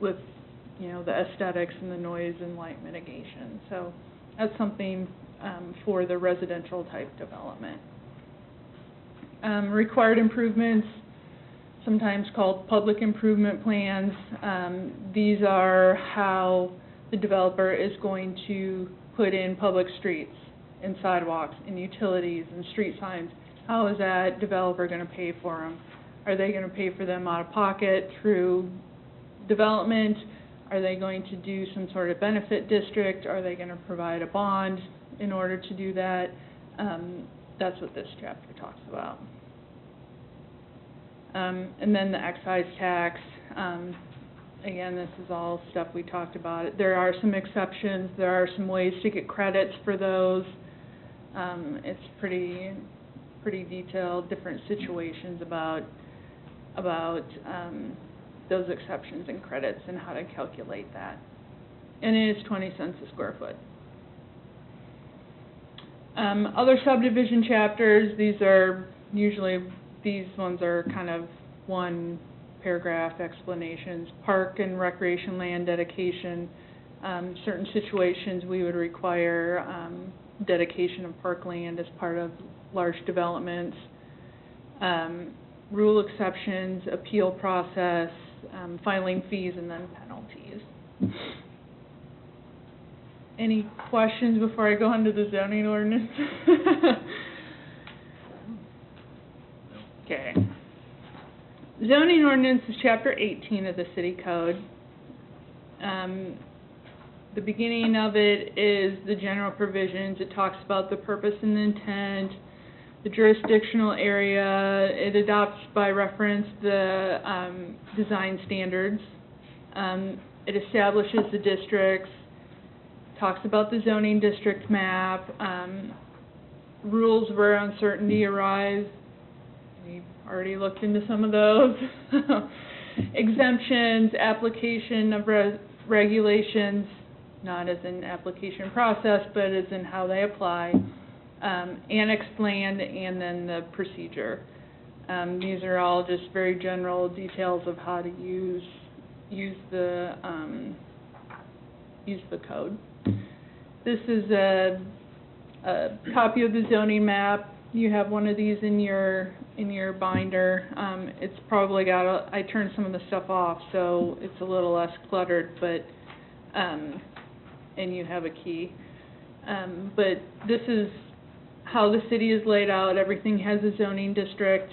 with, the aesthetics and the noise and light mitigation. So that's something for the residential type development. Required improvements, sometimes called public improvement plans. These are how the developer is going to put in public streets and sidewalks and utilities and street signs. How is that developer going to pay for them? Are they going to pay for them out of pocket through development? Are they going to do some sort of benefit district? Are they going to provide a bond in order to do that? That's what this chapter talks about. And then the excise tax. Again, this is all stuff we talked about. There are some exceptions. There are some ways to get credits for those. It's pretty detailed, different situations about those exceptions and credits and how to calculate that. And it is 20 cents a square foot. Other subdivision chapters, these ones are kind of one paragraph explanations. Park and recreation land dedication. Certain situations we would require dedication of park land as part of large developments. Rule exceptions, appeal process, filing fees, and then penalties. Any questions before I go on to the zoning ordinance? Okay. Zoning ordinance is chapter 18 of the city code. The beginning of it is the general provisions. It talks about the purpose and the intent, the jurisdictional area. It adopts by reference the design standards. It establishes the districts, talks about the zoning district map, rules where uncertainty arise. We've already looked into some of those. Exemptions, application of regulations, not as an application process, but as in how they apply. Annex plan, and then the procedure. These are all just very general details of how to use the code. This is a copy of the zoning map. You have one of these in your binder. It's probably got I turned some of the stuff off, so it's a little less cluttered, but and you have a key. But this is how the city is laid out. Everything has a zoning district.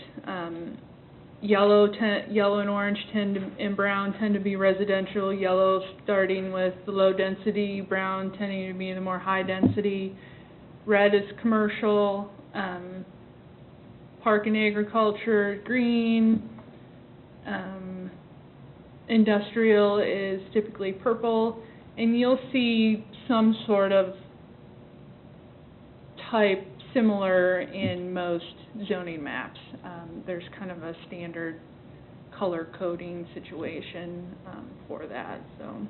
Yellow and orange and brown tend to be residential. Yellow starting with the low density, brown tending to be the more high density. Red is commercial, park and agriculture, green. Industrial is typically purple, and you'll see some sort of type similar in most zoning maps. There's kind of a standard color coding situation for that. So,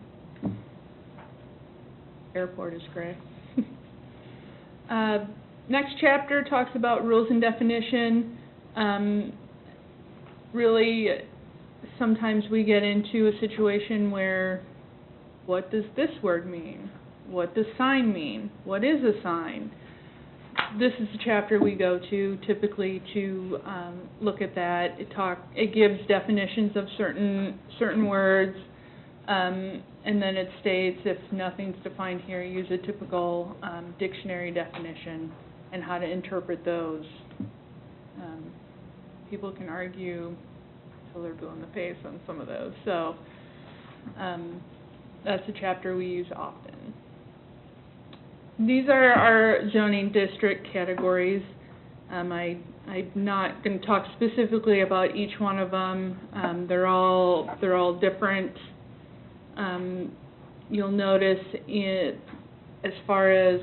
airport is gray. Next chapter talks about rules and definition. Really, sometimes we get into a situation where, what does this word mean? What does sign mean? What is a sign? This is the chapter we go to typically to look at that. It gives definitions of certain words, and then it states if nothing's defined here, use a typical dictionary definition and how to interpret those. People can argue until they're blue in the face on some of those. So that's a chapter we use often. These are our zoning district categories. I'm not going to talk specifically about each one of them. They're all different. You'll notice as far as,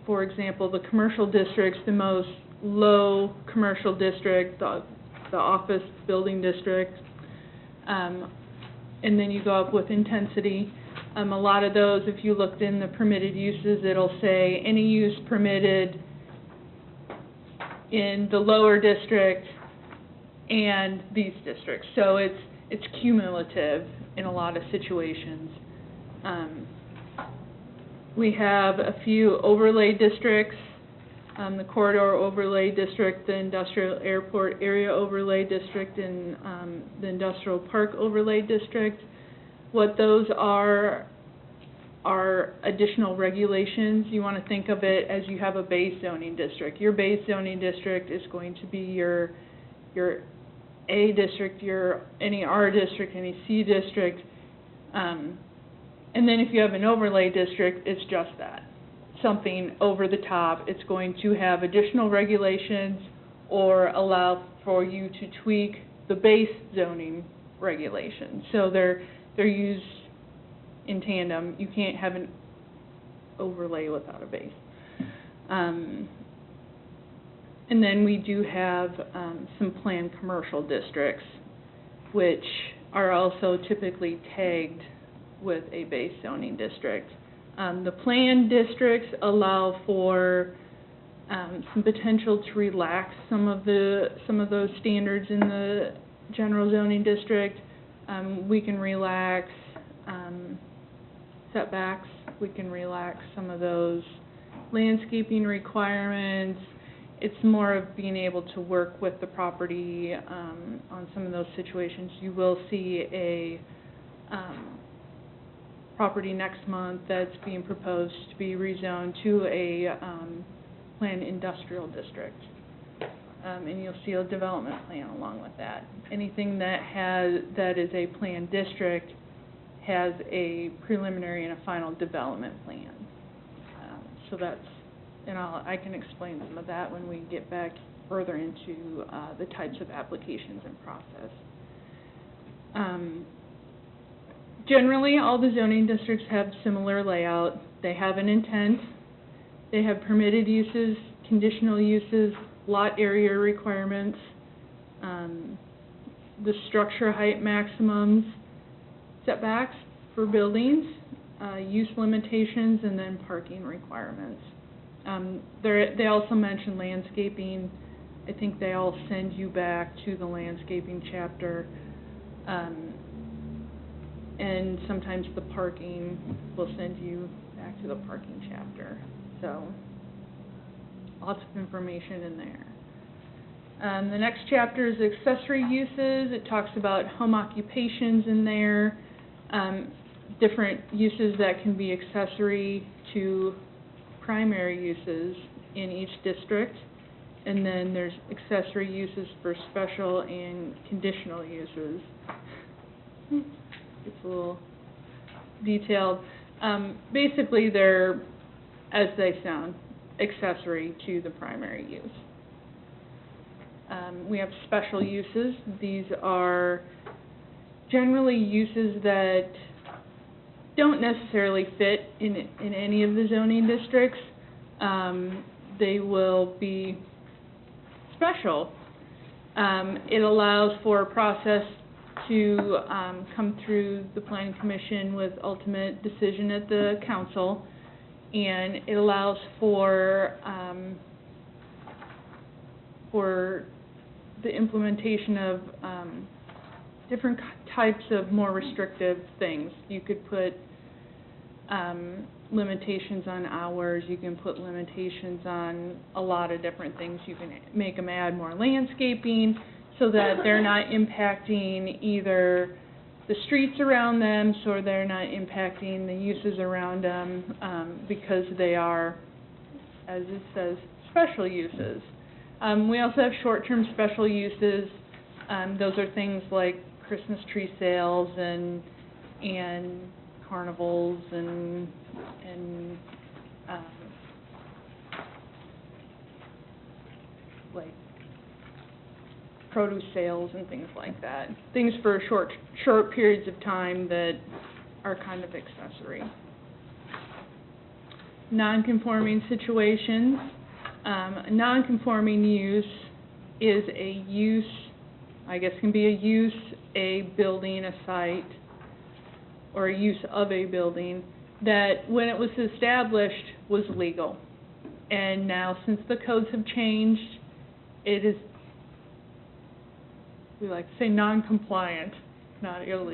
for example, the commercial districts, the most low commercial district, the office building district, and then you go up with intensity. A lot of those, if you looked in the permitted uses, it'll say any use permitted in the lower district and these districts. So it's it's cumulative in a lot of situations. We have a few overlay districts, the Corridor Overlay District, the Industrial Airport Area Overlay District, and the Industrial Park Overlay District. What those are additional regulations. You want to think of it as you have a base zoning district. Your base zoning district is going to be your A district, any R district, any C district, and then if you have an overlay district, it's just that. Something over the top. It's going to have additional regulations or allow for you to tweak the base zoning regulations. So they're used in tandem. You can't have an overlay without a base. And then we do have some planned commercial districts, which are also typically tagged with a base zoning district. The planned districts allow for some potential to relax some of those standards in the general zoning district. We can relax setbacks. We can relax some of those landscaping requirements. It's more of being able to work with the property on some of those situations. You will see a property next month that's being proposed to be rezoned to a planned industrial district. And you'll see a development plan along with that. Anything that is a planned district has a preliminary and a final development plan. So that's, and I can explain some of that when we get back further into the types of applications and process. Generally, all the zoning districts have similar layout. They have an intent. They have permitted uses, conditional uses, lot area requirements, the structure height maximums, setbacks for buildings, use limitations, and then parking requirements. They also mention landscaping. I think they all send you back to the landscaping chapter. And sometimes the parking will send you back to the parking chapter. So lots of information in there. The next chapter is accessory uses. It talks about home occupations in there, different uses that can be accessory to primary uses in each district. And then there's accessory uses for special and conditional uses. It's a little detailed. Basically, they're, as they sound, accessory to the primary use. We have special uses. These are generally uses that don't necessarily fit in any of the zoning districts. They will be special. It allows for a process to come through the Planning Commission with ultimate decision at the council, and it allows for the implementation of different types of more restrictive things. You could put limitations on hours, you can put limitations on a lot of different things. You can make them add more landscaping, so that they're not impacting either the streets around them, so they're not impacting the uses around them, because they are, as it says, special uses. We also have short-term special uses. Those are things like Christmas tree sales and carnivals and like produce sales and things like that. Things for short periods of time that are kind of accessory. Non-conforming situations. A non-conforming use is a use, I guess can be a use, a building, a site, or a use of a building that when it was established was legal. And now since the codes have changed, it is, we like to say, non-compliant. not illegal.